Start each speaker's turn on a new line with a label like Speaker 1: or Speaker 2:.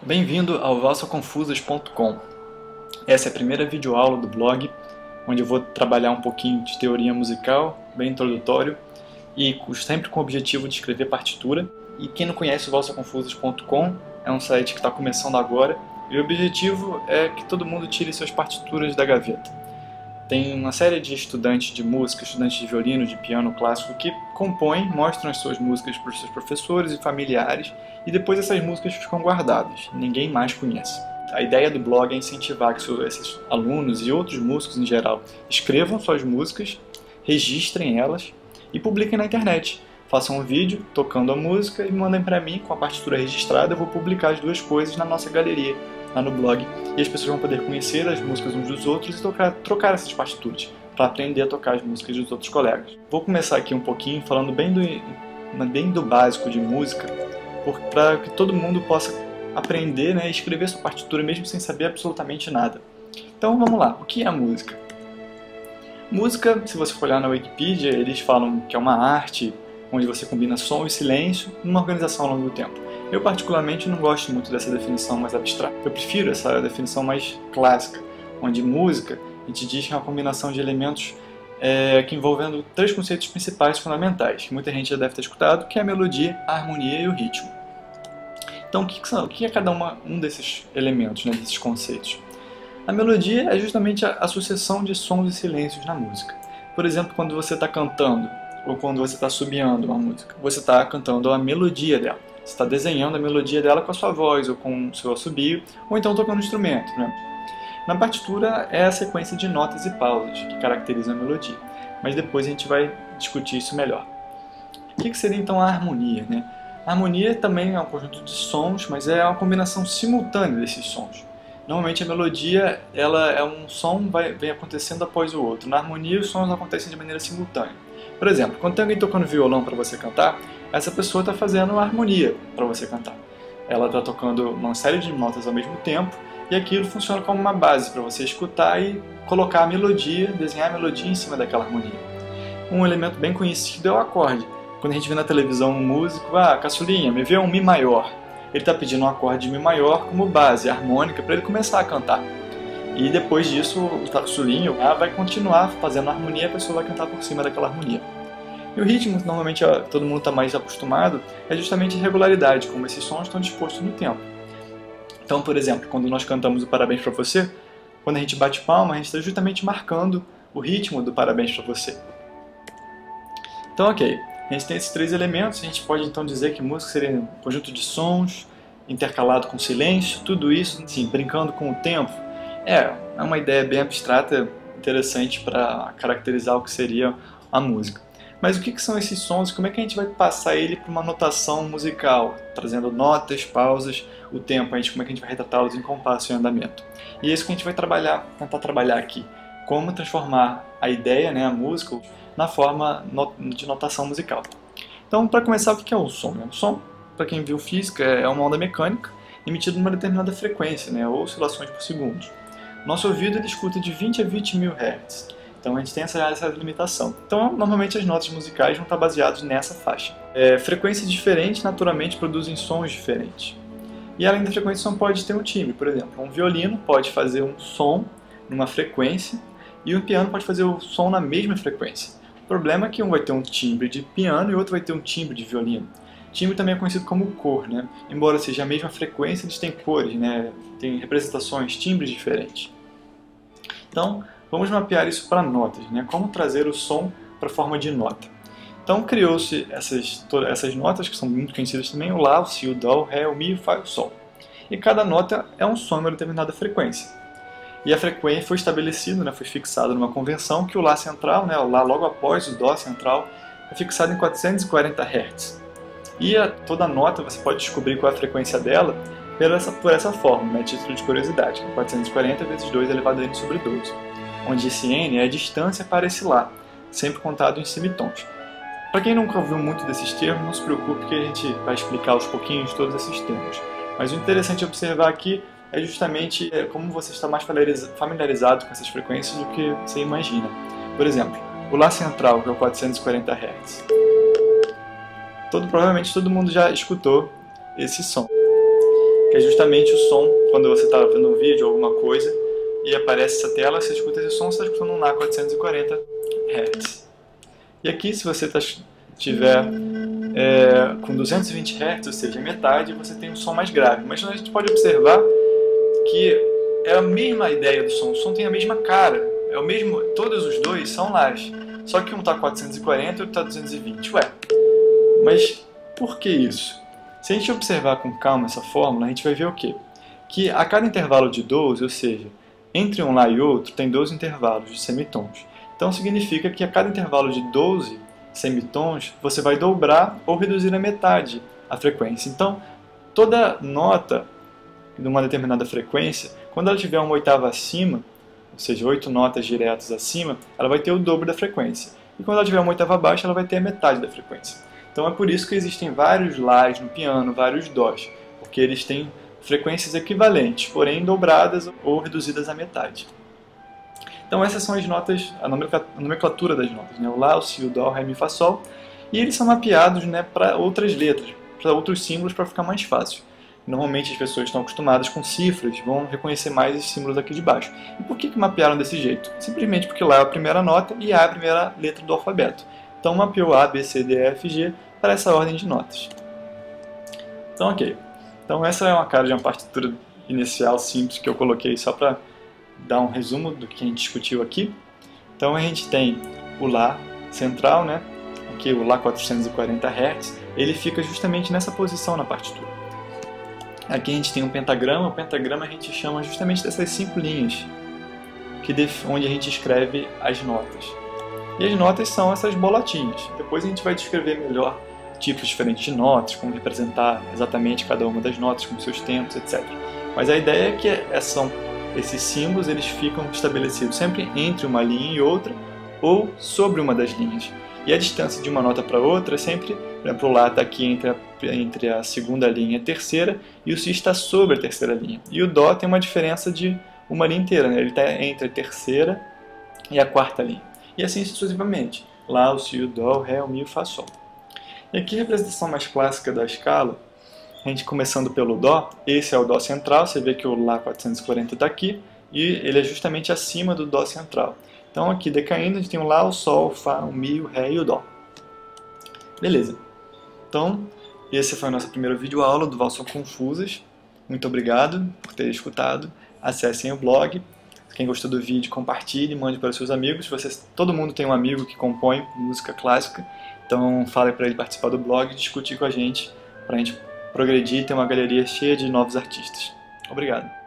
Speaker 1: Bem-vindo ao valsaconfusas.com. Essa é a primeira videoaula do blog, onde eu vou trabalhar um pouquinho de teoria musical, bem introdutório, e sempre com o objetivo de escrever partitura. E quem não conhece o valsaconfusas.com, é um site que está começando agora, e o objetivo é que todo mundo tire suas partituras da gaveta. Tem uma série de estudantes de música, estudantes de violino, de piano clássico, que compõem, mostram as suas músicas para os seus professores e familiares, e depois essas músicas ficam guardadas, ninguém mais conhece. A ideia do blog é incentivar que esses alunos e outros músicos em geral escrevam suas músicas, registrem elas e publiquem na internet. Façam um vídeo tocando a música e mandem para mim com a partitura registrada. Eu vou publicar as duas coisas na nossa galeria, lá no blog, e as pessoas vão poder conhecer as músicas uns dos outros e trocar essas partituras, para aprender a tocar as músicas dos outros colegas. Vou começar aqui um pouquinho falando bem do básico de música, para que todo mundo possa aprender, né, escrever sua partitura mesmo sem saber absolutamente nada. Então vamos lá, o que é a música? Música, se você for olhar na Wikipedia, eles falam que é uma arte onde você combina som e silêncio numa organização ao longo do tempo. Eu particularmente não gosto muito dessa definição mais abstrata. Eu prefiro essa definição mais clássica, onde música, a gente diz que é uma combinação de elementos que envolvendo três conceitos principais fundamentais, que muita gente já deve ter escutado, que é a melodia, a harmonia e o ritmo. Então, o que é cada um desses elementos, né, desses conceitos? A melodia é justamente a sucessão de sons e silêncios na música. Por exemplo, quando você está cantando, ou quando você está assobiando uma música, você está cantando a melodia dela. Você está desenhando a melodia dela com a sua voz, ou com o seu assobio, ou então tocando um instrumento, né? Na partitura é a sequência de notas e pausas que caracterizam a melodia, mas depois a gente vai discutir isso melhor. O que seria então a harmonia, né? A harmonia também é um conjunto de sons, mas é uma combinação simultânea desses sons. Normalmente a melodia ela é um som vem acontecendo após o outro. Na harmonia os sons acontecem de maneira simultânea. Por exemplo, quando tem alguém tocando violão para você cantar, essa pessoa está fazendo uma harmonia para você cantar. Ela está tocando uma série de notas ao mesmo tempo e aquilo funciona como uma base para você escutar e colocar a melodia, desenhar a melodia em cima daquela harmonia. Um elemento bem conhecido é o acorde. Quando a gente vê na televisão um músico, caçulinha, me vê um Mi maior. Ele está pedindo um acorde de Mi maior como base harmônica para ele começar a cantar. E depois disso, o caçulinho vai continuar fazendo a harmonia e a pessoa vai cantar por cima daquela harmonia. E o ritmo, que normalmente todo mundo está mais acostumado, é justamente a regularidade, como esses sons estão dispostos no tempo. Então, por exemplo, quando nós cantamos o Parabéns para Você, quando a gente bate palma, a gente está justamente marcando o ritmo do Parabéns para Você. Então, ok. A gente tem esses três elementos, a gente pode então dizer que música seria um conjunto de sons, intercalado com silêncio, tudo isso, assim, brincando com o tempo. É uma ideia bem abstrata, interessante para caracterizar o que seria a música. Mas o que são esses sons e como é que a gente vai passar ele para uma notação musical, trazendo notas, pausas, o tempo, como é que a gente vai retratá-los em compasso e andamento. E é isso que a gente vai tentar trabalhar aqui, como transformar a ideia, né, a música, na forma de notação musical. Então, para começar, o que é o som? O som, para quem viu física, é uma onda mecânica emitida numa determinada frequência, né, ou oscilações por segundo. Nosso ouvido ele escuta de 20 a 20 mil Hz. Então a gente tem essa limitação. Então normalmente as notas musicais vão estar baseadas nessa faixa. Frequências diferentes naturalmente produzem sons diferentes. E além da frequência, o som pode ter um timbre. Por exemplo, um violino pode fazer um som numa frequência e um piano pode fazer o som na mesma frequência. O problema é que um vai ter um timbre de piano e o outro vai ter um timbre de violino. Timbre também é conhecido como cor, né? Embora seja a mesma frequência, eles têm cores, né? Tem representações, timbres diferentes. Então, vamos mapear isso para notas, né? Como trazer o som para a forma de nota. Então, criou-se essas notas, que são muito conhecidas também, o Lá, o Si, o Dó, o Ré, o Mi, o Fá e o Sol. E cada nota é um som em uma determinada frequência. E a frequência foi estabelecida, né, foi fixada numa convenção que o Lá central, né, o Lá logo após o Dó central, é fixado em 440 Hz. E toda nota você pode descobrir qual é a frequência dela por essa forma, né, título de curiosidade, que é 440 vezes 2 elevado a n sobre 12. Onde esse n é a distância para esse Lá, sempre contado em semitons. Para quem nunca ouviu muito desses termos, não se preocupe que a gente vai explicar aos pouquinhos todos esses termos. Mas o interessante observar aqui é justamente como você está mais familiarizado com essas frequências do que você imagina. Por exemplo, o Lá central, que é o 440 Hz. Provavelmente todo mundo já escutou esse som. que é justamente o som, quando você está vendo um vídeo ou alguma coisa, e aparece essa tela, você escuta esse som, você está escutando um Lá 440 Hz. E aqui, se você estiver com 220 Hz, ou seja, metade, você tem um som mais grave. Mas a gente pode observar que é a mesma ideia do som, o som tem a mesma cara, é o mesmo, todos os dois são Lás, só que um está 440 e outro está 220. Ué, mas por que isso? Se a gente observar com calma essa fórmula, a gente vai ver o quê? Que a cada intervalo de 12, ou seja, entre um Lá e outro, tem 12 intervalos de semitons. Então significa que a cada intervalo de 12 semitons, você vai dobrar ou reduzir a metade a frequência. Então, toda nota de uma determinada frequência, quando ela tiver uma oitava acima, ou seja, 8 notas diretas acima, ela vai ter o dobro da frequência. E quando ela tiver uma oitava abaixo, ela vai ter a metade da frequência. Então é por isso que existem vários Lás no piano, vários Dós, porque eles têm frequências equivalentes, porém dobradas ou reduzidas à metade. Então essas são as notas, a nomenclatura das notas, né? O Lá, o Si, o Dó, o Ré, Mi, Fá, Sol. E eles são mapeados, né, para outras letras, para outros símbolos, para ficar mais fácil. Normalmente as pessoas estão acostumadas com cifras, vão reconhecer mais esses símbolos aqui de baixo. E por que mapearam desse jeito? Simplesmente porque Lá é a primeira nota e A é a primeira letra do alfabeto. Então mapeou A, B, C, D, E, F, G para essa ordem de notas. Então ok. Então essa é uma cara de uma partitura inicial simples que eu coloquei só para dar um resumo do que a gente discutiu aqui. Então a gente tem o Lá central, né? Aqui o Lá 440 Hz, ele fica justamente nessa posição na partitura. Aqui a gente tem um pentagrama, o pentagrama a gente chama justamente dessas 5 linhas, onde a gente escreve as notas. E as notas são essas bolotinhas. Depois a gente vai descrever melhor tipos diferentes de notas, como representar exatamente cada uma das notas, com seus tempos, etc. Mas a ideia é que esses símbolos eles ficam estabelecidos sempre entre uma linha e outra, ou sobre uma das linhas. E a distância de uma nota para outra é sempre, por exemplo, o Lá está aqui entre a segunda linha e a terceira, e o Si está sobre a terceira linha. E o Dó tem uma diferença de uma linha inteira, né? Ele está entre a terceira e a quarta linha. E assim sucessivamente. Lá, o Si, o Dó, o Ré, o Mi, o Fá, Sol. E aqui a representação mais clássica da escala, a gente começando pelo Dó, esse é o Dó central, você vê que o Lá 440 está aqui, e ele é justamente acima do Dó central. Então aqui decaindo a gente tem o Lá, o Sol, o Fá, o Mi, o Ré e o Dó. Beleza. Então, essa foi a nossa primeira videoaula do Valsas Confusas. Muito obrigado por ter escutado. Acessem o blog. Quem gostou do vídeo, compartilhe, mande para os seus amigos. Todo mundo tem um amigo que compõe música clássica. Então fale para ele participar do blog e discutir com a gente, para a gente progredir e ter uma galeria cheia de novos artistas. Obrigado.